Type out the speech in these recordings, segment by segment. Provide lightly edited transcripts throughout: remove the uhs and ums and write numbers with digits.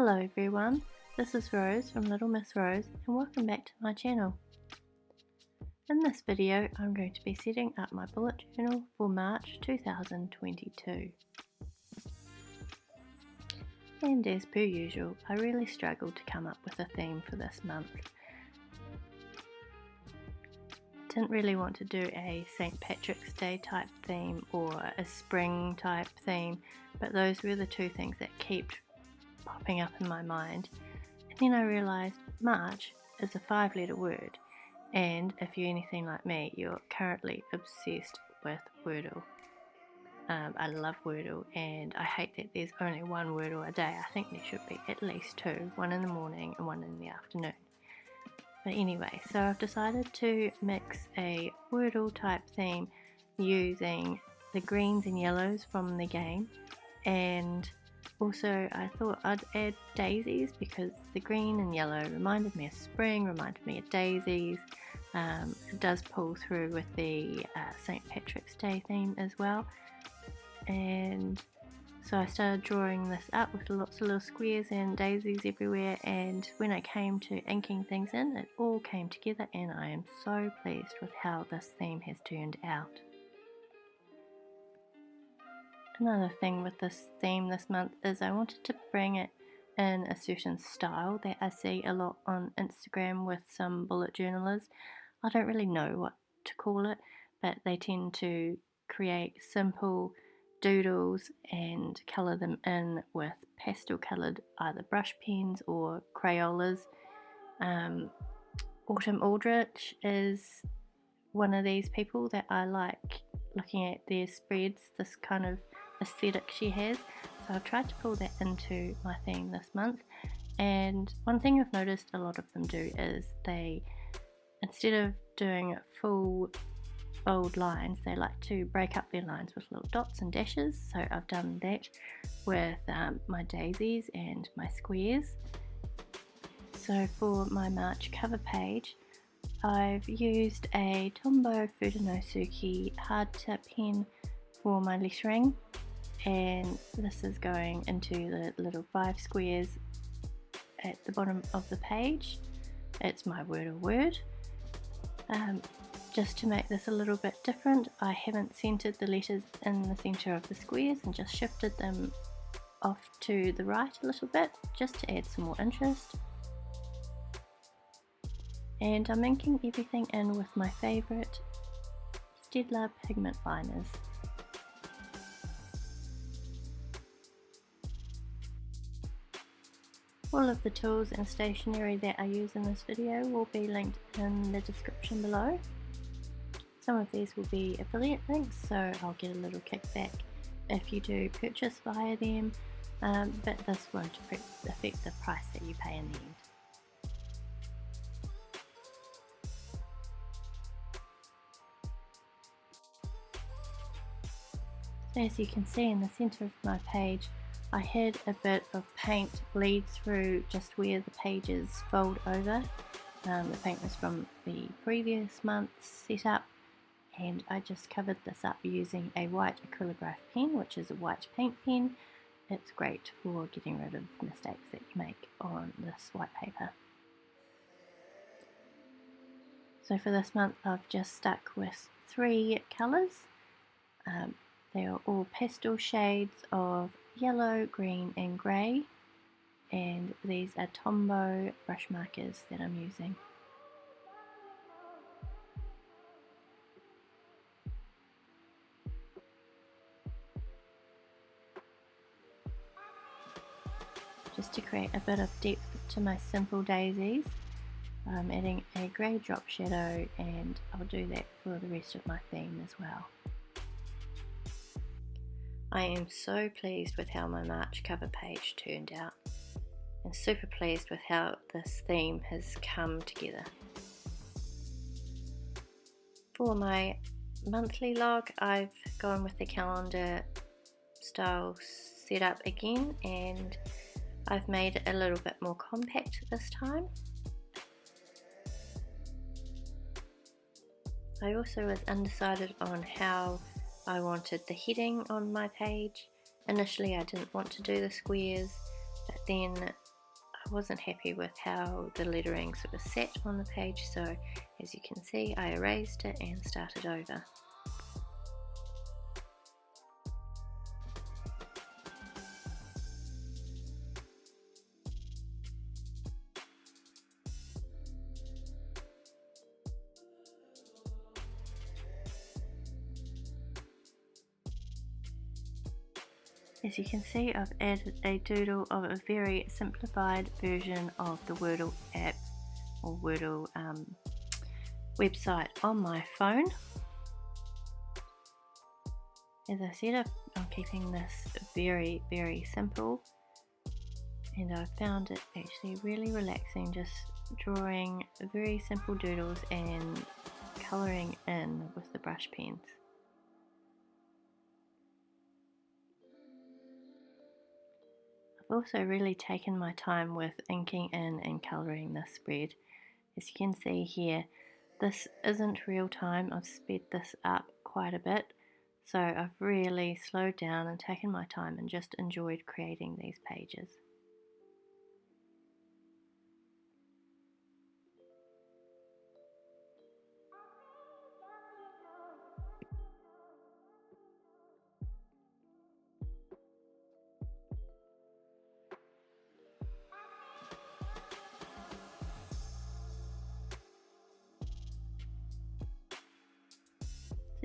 Hello everyone, this is Rose from Little Miss Rose and welcome back to my channel. In this video I'm going to be setting up my bullet journal for March 2022. And as per usual, I really struggled to come up with a theme for this month. I didn't really want to do a St. Patrick's Day type theme or a spring type theme, but those were the two things that kept popping up in my mind. And then I realised March is a 5-letter word, and if you're anything like me, you're currently obsessed with Wordle. I love Wordle, and I hate that there's only one Wordle a day. I think there should be at least two, one in the morning and one in the afternoon. But anyway, so I've decided to mix a Wordle type theme using the greens and yellows from the game, and also I thought I'd add daisies because the green and yellow reminded me of spring, reminded me of daisies. It does pull through with the St. Patrick's Day theme as well. And so I started drawing this up with lots of little squares and daisies everywhere, and when I came to inking things in, it all came together and I am so pleased with how this theme has turned out. Another thing with this theme this month is I wanted to bring it in a certain style that I see a lot on Instagram with some bullet journalers. I don't really know what to call it, but they tend to create simple doodles and colour them in with pastel coloured either brush pens or Crayolas. Autumn Aldrich is one of these people that I like looking at their spreads, this kind of aesthetic she has, so I've tried to pull that into my theme this month. And one thing I've noticed a lot of them do is they, instead of doing full bold lines, they like to break up their lines with little dots and dashes, so I've done that with my daisies and my squares. So for my March cover page, I've used a Tombow Fudenosuke hard tip pen for my lettering, and this is going into the little 5 squares at the bottom of the page. It's my Wordle word. Just to make this a little bit different, I haven't centered the letters in the center of the squares and just shifted them off to the right a little bit just to add some more interest. And I'm inking everything in with my favourite Staedtler pigment liners. All of the tools and stationery that I use in this video will be linked in the description below. Some of these will be affiliate links, so I'll get a little kickback if you do purchase via them, but this won't affect the price that you pay in the end. So as you can see in the centre of my page, I had a bit of paint bleed through just where the pages fold over. The paint was from the previous month's setup, and I just covered this up using a white acrylograph pen, which is a white paint pen. It's great for getting rid of mistakes that you make on this white paper. So for this month I've just stuck with 3 colours. They are all pastel shades of yellow, green and grey, and these are Tombow brush markers that I'm using. Just to create a bit of depth to my simple daisies, I'm adding a grey drop shadow, and I'll do that for the rest of my theme as well. I am so pleased with how my March cover page turned out, and super pleased with how this theme has come together. For my monthly log, I've gone with the calendar style setup again, and I've made it a little bit more compact this time. I also was undecided on how I wanted the heading on my page. Initially I didn't want to do the squares, but then I wasn't happy with how the lettering sort of sat on the page, so as you can see I erased it and started over. As you can see, I've added a doodle of a very simplified version of the Wordle app or Wordle website on my phone. As I said, I'm keeping this very, very simple, and I found it actually really relaxing just drawing very simple doodles and colouring in with the brush pens. I've also really taken my time with inking in and colouring this spread. As you can see here, this isn't real time. I've sped this up quite a bit, so I've really slowed down and taken my time and just enjoyed creating these pages.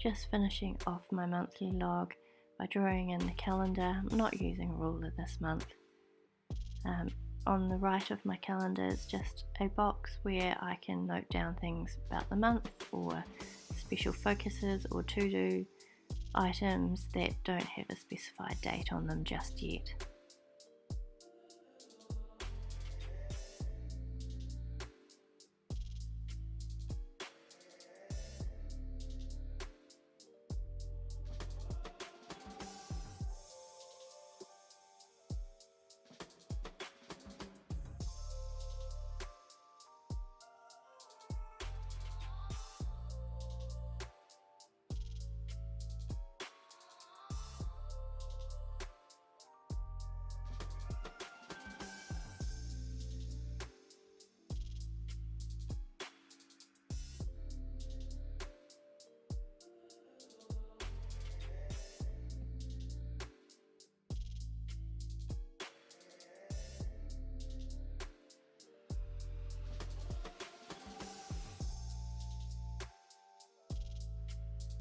Just finishing off my monthly log by drawing in the calendar. I'm not using a ruler this month. On the right of my calendar is just a box where I can note down things about the month or special focuses or to-do items that don't have a specified date on them just yet.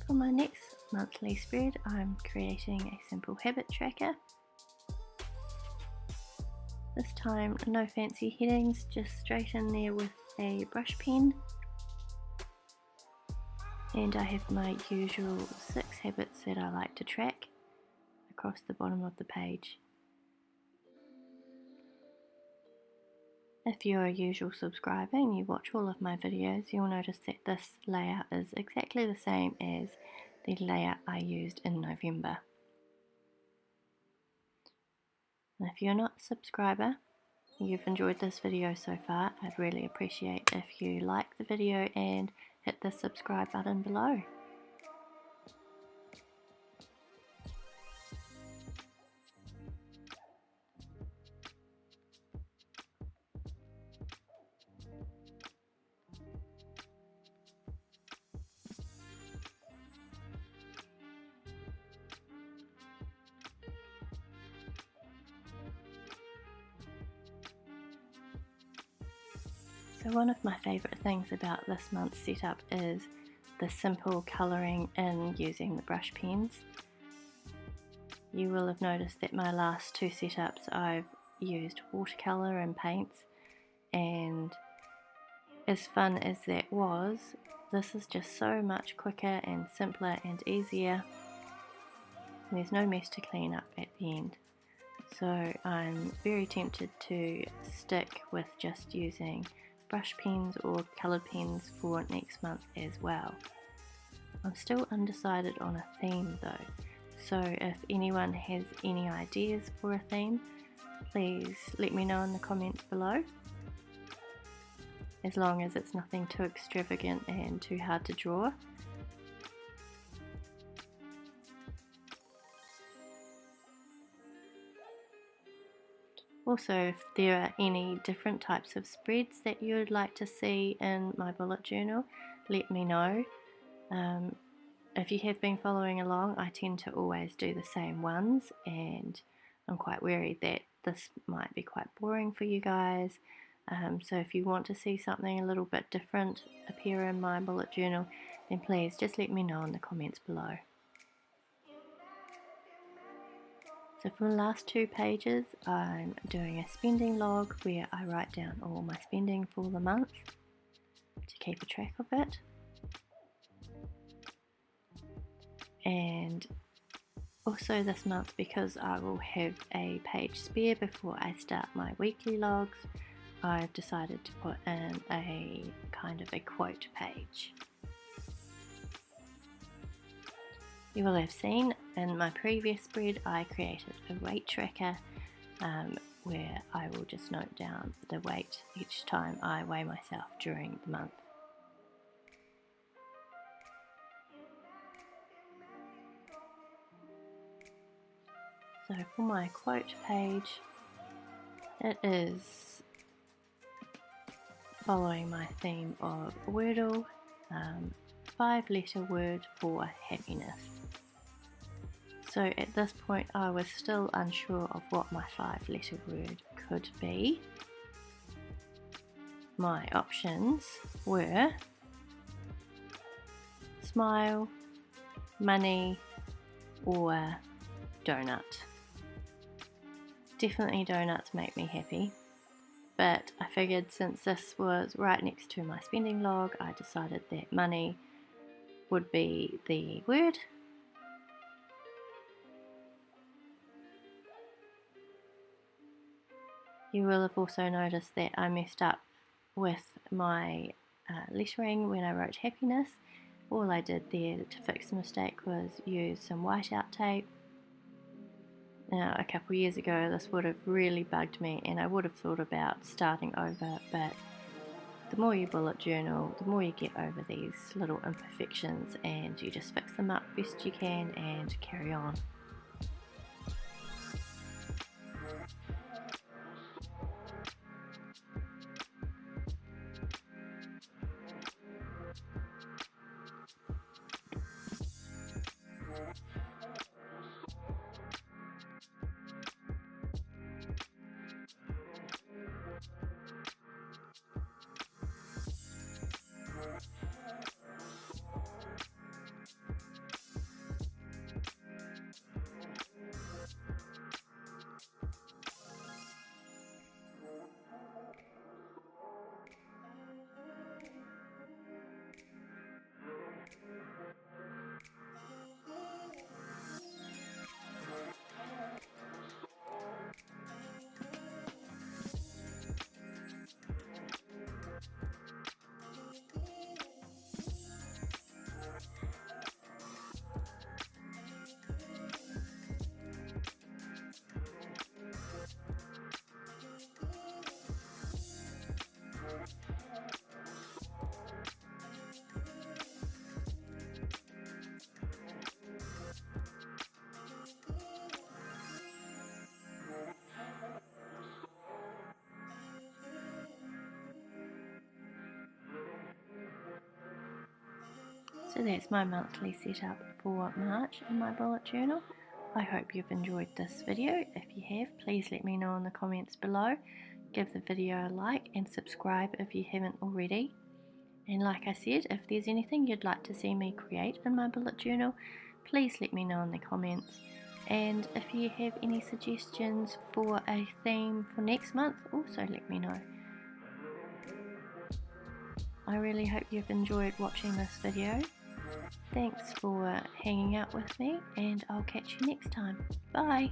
For my next monthly spread, I'm creating a simple habit tracker. This time, no fancy headings, just straight in there with a brush pen. And I have my usual 6 habits that I like to track across the bottom of the page. If you're a usual subscriber and you watch all of my videos, you'll notice that this layout is exactly the same as the layout I used in November. And if you're not a subscriber, you've enjoyed this video so far, I'd really appreciate if you like the video and hit the subscribe button below. So one of my favourite things about this month's setup is the simple colouring in using the brush pens. You will have noticed that my last 2 setups I've used watercolour and paints, and as fun as that was, this is just so much quicker and simpler and easier. There's no mess to clean up at the end. So I'm very tempted to stick with just using brush pens or coloured pens for next month as well. I'm still undecided on a theme though, so if anyone has any ideas for a theme, please let me know in the comments below, as long as it's nothing too extravagant and too hard to draw. Also, if there are any different types of spreads that you would like to see in my bullet journal, let me know. If you have been following along, I tend to always do the same ones, and I'm quite wary that this might be quite boring for you guys. So if you want to see something a little bit different appear in my bullet journal, then please just let me know in the comments below. So for the last 2 pages, I'm doing a spending log where I write down all my spending for the month to keep a track of it. And also this month, because I will have a page spare before I start my weekly logs, I've decided to put in a kind of a quote page. You will have seen in my previous spread I created a weight tracker where I will just note down the weight each time I weigh myself during the month. So for my quote page, it is following my theme of Wordle, 5-letter word for happiness. So at this point I was still unsure of what my 5-letter word could be. My options were smile, money, or donut. Definitely donuts make me happy, but I figured since this was right next to my spending log, I decided that money would be the word. You will have also noticed that I messed up with my lettering when I wrote happiness. All I did there to fix the mistake was use some whiteout tape. Now, a couple of years ago this would have really bugged me and I would have thought about starting over, but the more you bullet journal, the more you get over these little imperfections and you just fix them up best you can and carry on. So that's my monthly setup for March in my bullet journal. I hope you've enjoyed this video. If you have, please let me know in the comments below. Give the video a like and subscribe if you haven't already. And like I said, if there's anything you'd like to see me create in my bullet journal, please let me know in the comments. And if you have any suggestions for a theme for next month, also let me know. I really hope you've enjoyed watching this video. Thanks for hanging out with me, and I'll catch you next time. Bye!